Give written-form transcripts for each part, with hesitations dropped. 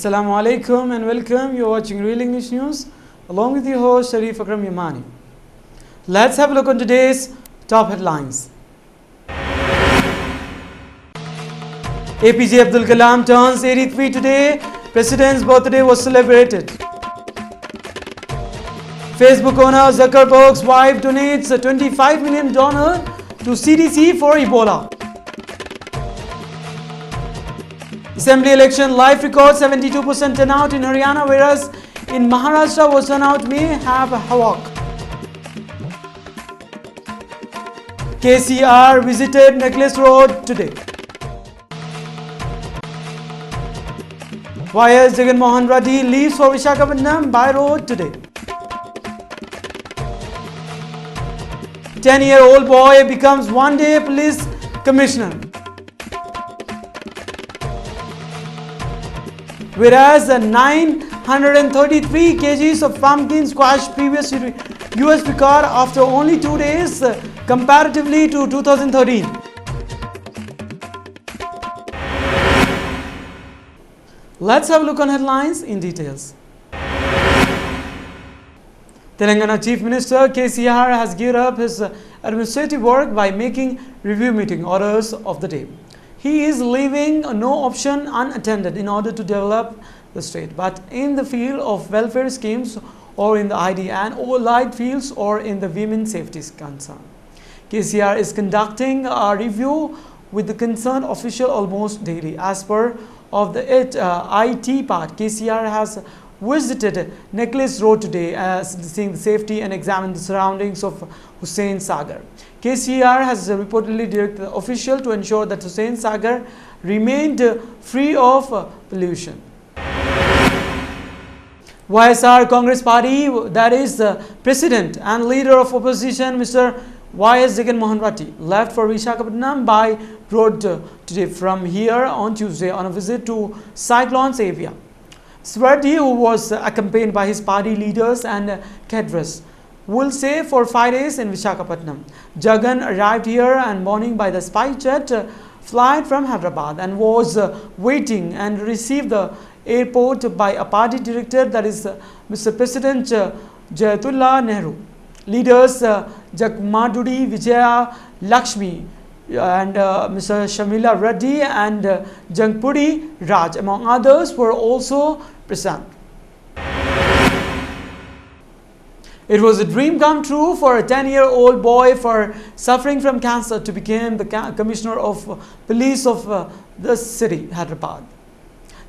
Assalamu alaikum and welcome. You're watching Real English News along with your host Sharif Akram Yamani. Let's have a look on today's top headlines. APJ Abdul Kalam turns 83 today. President's birthday was celebrated. Facebook owner Zuckerberg's wife donates $25 million to CDC for Ebola. Assembly election live record 72% turnout in Haryana, whereas in Maharashtra was turnout may have a havoc. KCR visited Necklace Road today. YS Jagan Mohan Reddy leaves for Visakhapatnam by road today. 10-year-old boy becomes one-day police commissioner. Whereas 933 kgs of pumpkin squash previous US record after only 2 days comparatively to 2013. Let's have a look on headlines in details. Telangana Chief Minister KCR has geared up his administrative work by making review meeting orders of the day. He is leaving no option unattended in order to develop the state, but in the field of welfare schemes or in the ID and allied fields or in the women's safety concern. KCR is conducting a review with the concerned official almost daily. As per of the IT part, KCR has visited Necklace Road today, seeing the safety and examined the surroundings of Hussain Sagar. KCR has reportedly directed the official to ensure that Hussain Sagar remained free of pollution. YSR Congress Party, that is President and Leader of Opposition Mr. YS Jagan Mohan Reddy, left for Visakhapatnam by road today from here on Tuesday on a visit to Cyclones area. Reddy, who was accompanied by his party leaders and cadres, will stay for 5 days in Visakhapatnam. Jagan arrived here and morning by the SpiceJet flight from Hyderabad and was waiting and received the airport by a party director, that is Mr. President Jayatullah Nehru. Leaders Jagmaduri Vijaya Lakshmi and Mr. Shamila Reddy and Jangpudi Raj, among others, were also present. It was a dream come true for a 10-year-old boy for suffering from cancer to become the Commissioner of Police of the city, Hyderabad.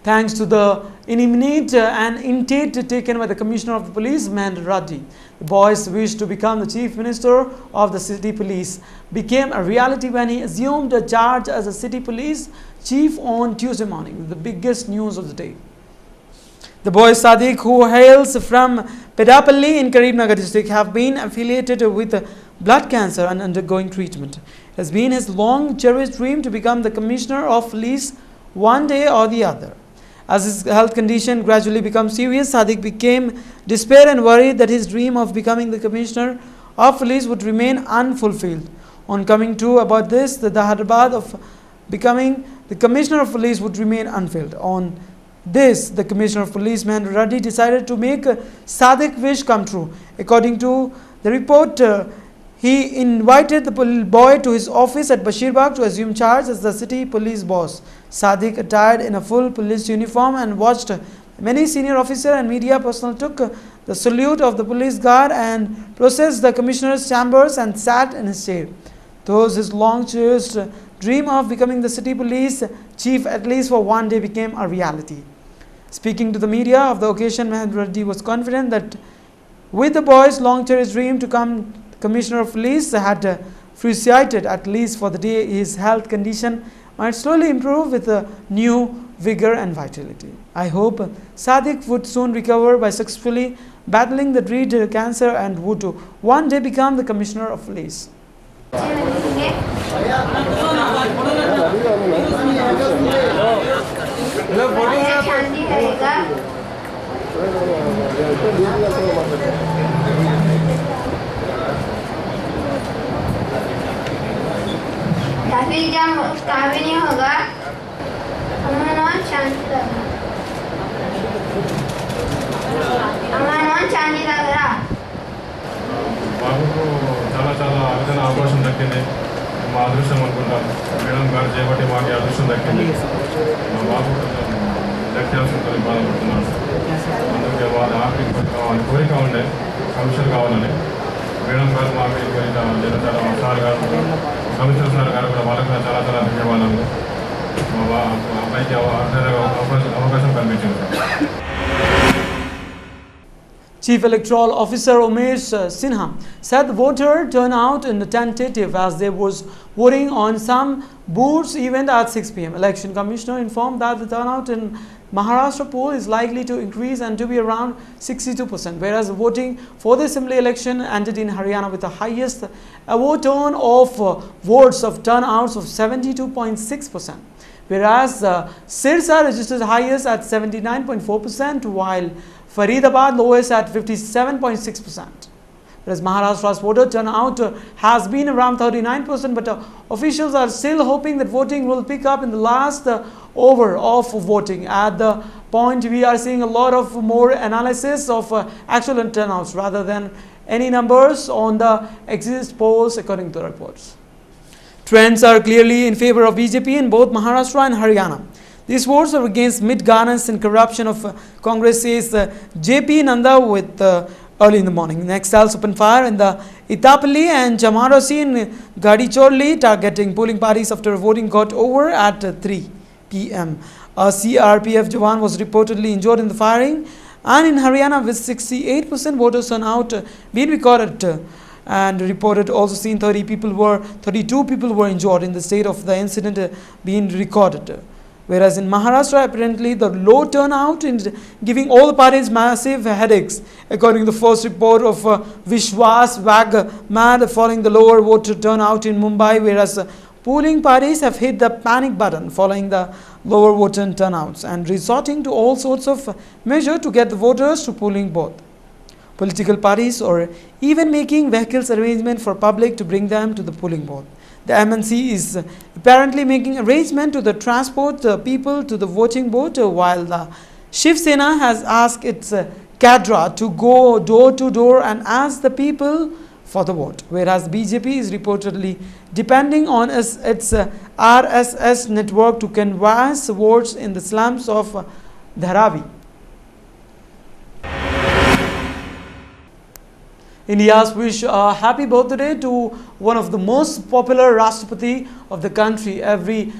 Thanks to the intimate and intent taken by the Commissioner of the Police, Mohan Reddy, the boy's wish to become the Chief Minister of the City Police became a reality when he assumed a charge as a City Police Chief on Tuesday morning, the biggest news of the day. The boy Sadiq, who hails from Pedapalli in Karimnagar district, have been affiliated with blood cancer and undergoing treatment. It has been his long cherished dream to become the Commissioner of Police one day or the other. As his health condition gradually became serious, Sadiq became despair and worried that his dream of becoming the Commissioner of Police would remain unfulfilled. On coming to about this, the Hyderabad of becoming the Commissioner of Police would remain unfulfilled. On this, the Commissioner of Police, Mohan Reddy, decided to make Sadiq's wish come true. According to the report, he invited the boy to his office at Bashirbagh to assume charge as the city police boss. Sadiq, attired in a full police uniform, and watched many senior officers and media personnel took the salute of the police guard and processed the commissioner's chambers and sat in his chair. Thus, his long cherished dream of becoming the city police chief, at least for one day, became a reality. Speaking to the media of the occasion, Mohan Reddy was confident that with the boy's long cherished dream to become Commissioner of Police had frustrated, at least for the day, his health condition might slowly improve with a new vigor and vitality. I hope Sadiq would soon recover by successfully battling the dread cancer and would one day become the Commissioner of Police. काफी जम काफी नहीं होगा, शांत అమ్మా known Chandy దగ్గర బాబుకు చాలా చాలా అరుదైన అవకాశం దక్కింది. మా అదృష్టం అనుకుంటాం. మేడం గారు చేయబట్టి మాకు అదృష్టం దక్కింది. మా బాబు లక్ష్యాల్సిన బాధపడుతున్నాడు. అందుకే వాళ్ళ ఆఖరి కావాలి కోరిక ఉండే కమిషన్ కావాలని మేడం గారు మాకు కోరిక చాలా సార్ గారు కమిషనర్ సార్ గారు కూడా వాళ్ళకు చాలా చాలా ధన్యవాదాలు. మా అబ్బాయికి అవకాశం కల్పించింది. Chief Electoral Officer Umesh Sinha said the voter turnout in the tentative as there was voting on some booths even at 6 p.m. Election Commissioner informed that the turnout in Maharashtra poll is likely to increase and to be around 62%, whereas voting for the assembly election ended in Haryana with the highest ever turn of votes of turnouts of 72.6%, whereas Sirsa registered highest at 79.4%, while Faridabad lowest at 57.6%. Whereas Maharashtra's voter turnout has been around 39%, but officials are still hoping that voting will pick up in the last hour of voting. At the point, we are seeing a lot of more analysis of actual turnouts rather than any numbers on the exit polls according to the reports. Trends are clearly in favor of BJP in both Maharashtra and Haryana. These votes are against mid-governance and corruption of Congress, says JP Nanda with early in the morning. Next, I'll open fire in the Itapalli and Chamarasi in Gadichorli, targeting polling parties after voting got over at 3 p.m. A CRPF Jawan was reportedly injured in the firing, and in Haryana with 68% voters turnout being recorded and reported, also seen 32 people were injured in the state of the incident being recorded. Whereas in Maharashtra, apparently the low turnout is giving all the parties massive headaches, according to the first report of Vishwas Wagmad following the lower voter turnout in Mumbai, whereas polling parties have hit the panic button following the lower voter turnouts and resorting to all sorts of measures to get the voters to polling booth. Political parties or even making vehicles arrangement for public to bring them to the polling booth. The MNC is apparently making arrangement to the transport people to the voting booth, while the Shiv Sena has asked its cadre to go door to door and ask the people for the vote, whereas BJP is reportedly depending on its RSS network to canvass votes in the slums of Dharavi. India's wish a happy birthday to one of the most popular Rashtrapati of the country. Every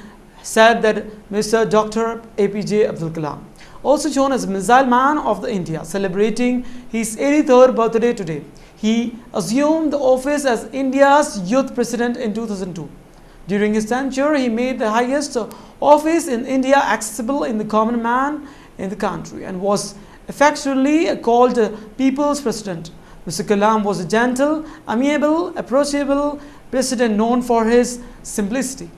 said that Mr. Dr. APJ Abdul Kalam, also known as Missile Man of the India, celebrating his 83rd birthday today. He assumed the office as India's youth president in 2002. During his tenure, he made the highest office in India accessible in the common man in the country and was affectionately called People's President. Mr. Kalam was a gentle, amiable, approachable president known for his simplicity.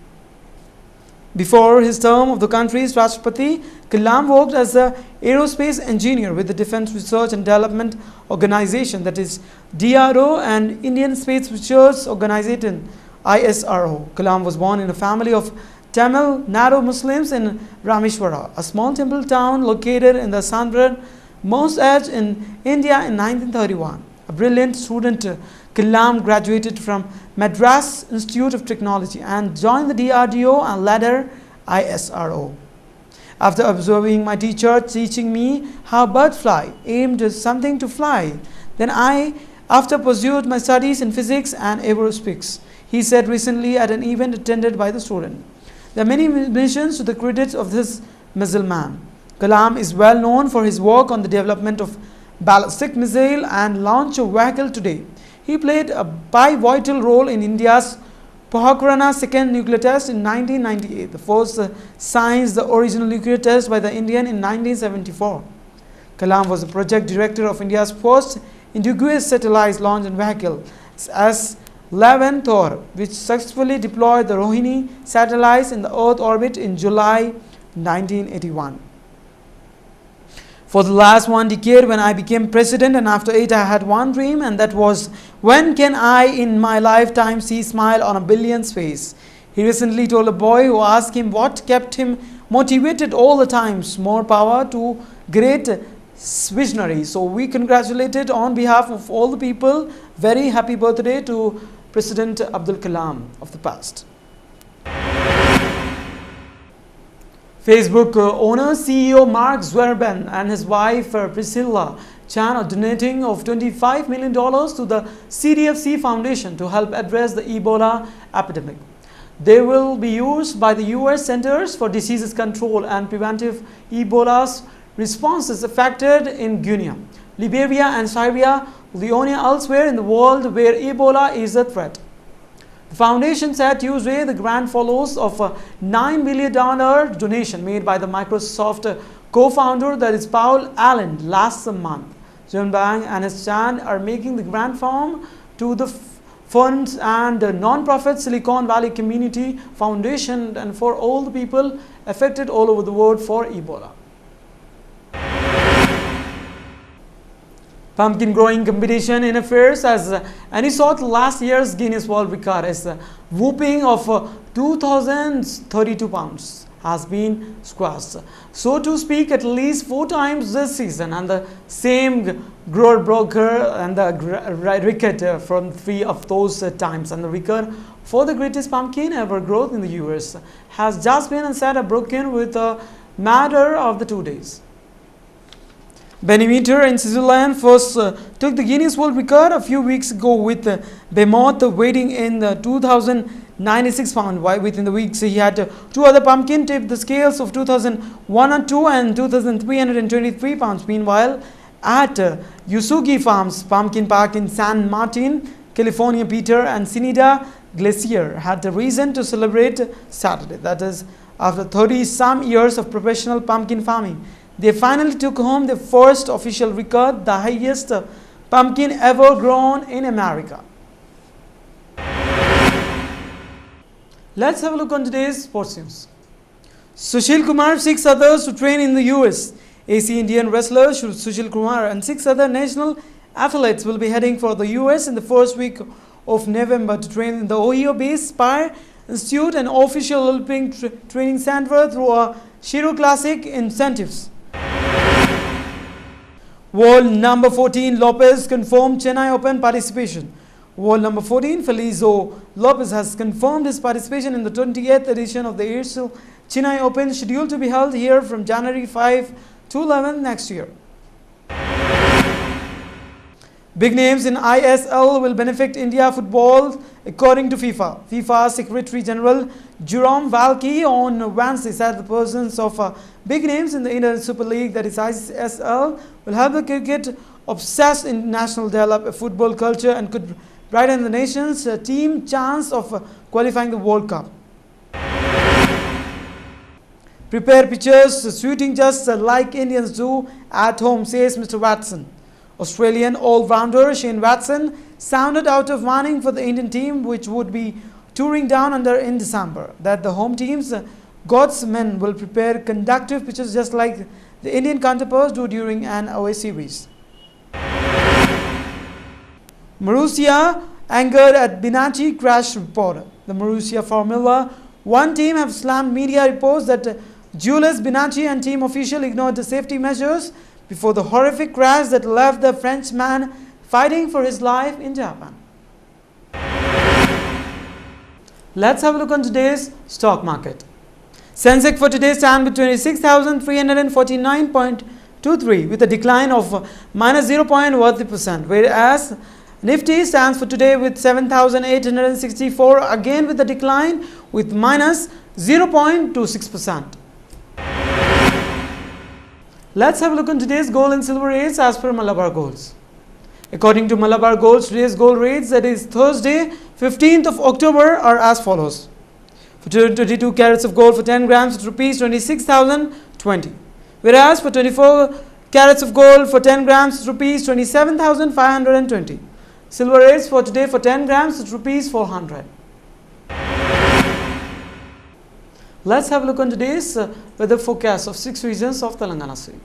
Before his term of the country's Rashtrapati, Kalam worked as an aerospace engineer with the Defense Research and Development Organization, that is DRO, and Indian Space Research Organization, ISRO. Kalam was born in a family of Tamil Nadu Muslims in Rameshwara, a small temple town located in the southernmost edge in India in 1931. A brilliant student, Kalam graduated from Madras Institute of Technology and joined the DRDO and later ISRO. After observing my teacher teaching me how birds fly, aimed at something to fly, then I, after pursued my studies in physics and aerospace, he said recently at an event attended by the student. There are many mentions to the credits of this missile man. Kalam is well known for his work on the development of ballistic missile and launch vehicle today. He played a pivotal role in India's Pokhrana second nuclear test in 1998. The first science the original nuclear test by the Indian in 1974. Kalam was the project director of India's first indigenous satellite launch and vehicle, S-11 Thor, which successfully deployed the Rohini satellites in the Earth orbit in July 1981. For the last 1 decade, when I became president, and after 8 I had one dream, and that was, when can I in my lifetime see smile on a billion's face? He recently told a boy who asked him what kept him motivated all the times. More power to great visionary. So we congratulated on behalf of all the people. Very happy birthday to President Abdul Kalam of the past. Facebook owner CEO Mark Zuckerberg and his wife Priscilla Chan are donating of $25 million to the CDFC Foundation to help address the Ebola epidemic. They will be used by the US Centers for Diseases Control and Preventive Ebola's responses affected in Guinea, Liberia and Sierra Leone, elsewhere in the world where Ebola is a threat. The foundation said Tuesday the grant follows of a $9 million donation made by the Microsoft co-founder, that is Paul Allen, last month. Zuckerberg and his Chan are making the grant form to the funds and the non-profit Silicon Valley Community Foundation and for all the people affected all over the world for Ebola. Pumpkin growing competition interferes as any sort last year's Guinness World Record is a whooping of 2,032 pounds has been squashed, so to speak, at least 4 times this season, and the same grower broker and the record from 3 of those times, and the record for the greatest pumpkin ever growth in the US has just been set broken with a matter of the 2 days. Benimeter in Switzerland first took the Guinness World Record a few weeks ago with Behemoth weighing in 2,096 pounds. Within the weeks, he had 2 other pumpkin tipped the scales of 2,102 and 2,323 pounds. Meanwhile, at Yusugi Farms Pumpkin Park in San Martin, California, Peter and Sinida Glacier had a reason to celebrate Saturday. That is, after 30-some years of professional pumpkin farming, they finally took home their first official record, the highest pumpkin ever grown in America. Let's have a look on today's sports news. Sushil Kumar 6 others to train in the US. AC Indian wrestler Sushil Kumar and 6 other national athletes will be heading for the US in the first week of November to train in the Ohio-based Spire Institute, an official Olympic training center, through a Shiro Classic incentives. World number 14 Lopez confirmed Chennai Open participation. World number 14 Felizio Lopez has confirmed his participation in the 28th edition of the Aircel Chennai Open, scheduled to be held here from January 5 to 11 next year. Big names in ISL will benefit India football according to FIFA. FIFA Secretary General Jerome Valcke on Wednesday said the presence of big names in the Indian Super League, that is ISL, will help the cricket-obsessed international develop a football culture and could brighten the nation's team chance of qualifying the World Cup. Prepare pitchers shooting just like Indians do at home, says Mr. Watson. Australian all-rounder Shane Watson sounded out of warning for the Indian team, which would be touring down under in December, that the home team's God's men will prepare conductive pitches just like the Indian counterparts do during an away series. Marussia angered at Binacci crash report. The Marussia Formula One team have slammed media reports that Jules Binacci and team official ignored the safety measures before the horrific crash that left the Frenchman fighting for his life in Japan. Let's have a look on today's stock market. Sensex for today stands with 26,349.23 with a decline of minus 0.1%, whereas Nifty stands for today with 7,864, again with a decline with minus 0.26%. Let's have a look on today's gold and silver rates as per Malabar Golds. According to Malabar Golds, today's gold rates, that is Thursday, 15th of October, are as follows. For 22 carats of gold for 10 grams, it's rupees 26,020. Whereas for 24 carats of gold for 10 grams, it's rupees 27,520. Silver rates for today for 10 grams, it's rupees 400. Let's have a look on today's weather forecast of 6 regions of Telangana state.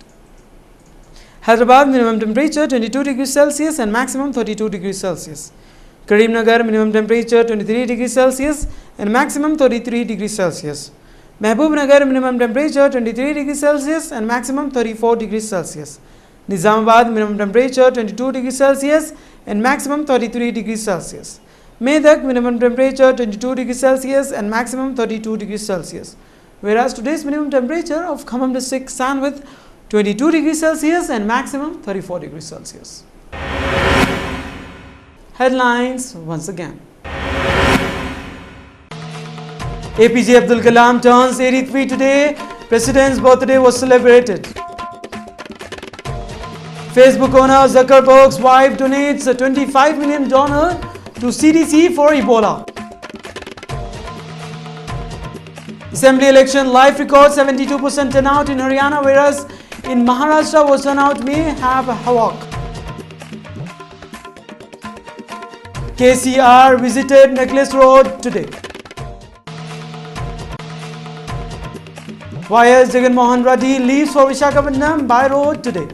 Hyderabad minimum temperature 22 degrees Celsius and maximum 32 degrees Celsius. Karimnagar minimum temperature 23 degrees Celsius and maximum 33 degrees Celsius. Mehboob Nagar minimum temperature 23 degrees Celsius and maximum 34 degrees Celsius. Nizamabad minimum temperature 22 degrees Celsius and maximum 33 degrees Celsius. Medak minimum temperature 22 degrees Celsius and maximum 32 degrees Celsius. Whereas today's minimum temperature of Khammam district stand with 22 degrees Celsius and maximum 34 degrees Celsius. Headlines once again. APJ Abdul Kalam turns 83 today. President's birthday was celebrated. Facebook owner Zuckerberg's wife donates a $25 million to CDC for Ebola. Assembly election live record 72% turnout in Haryana, whereas in Maharashtra was turnout may have a hawk. KCR visited Necklace Road today. YS Jagan Mohan Reddy leaves for Visakhapatnam by road today.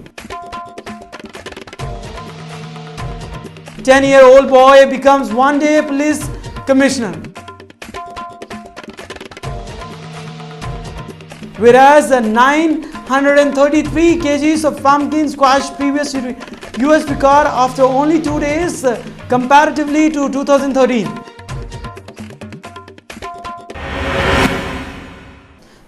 10-year-old boy becomes one-day police commissioner. Whereas 933 kgs of pumpkin squash previous US record after only 2 days comparatively to 2013.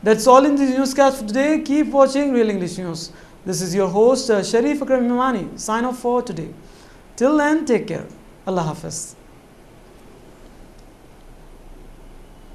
That's all in this newscast for today. Keep watching Real English News. This is your host Sharif Akram Imani. Sign off for today. Till then, take care. Allah Hafiz.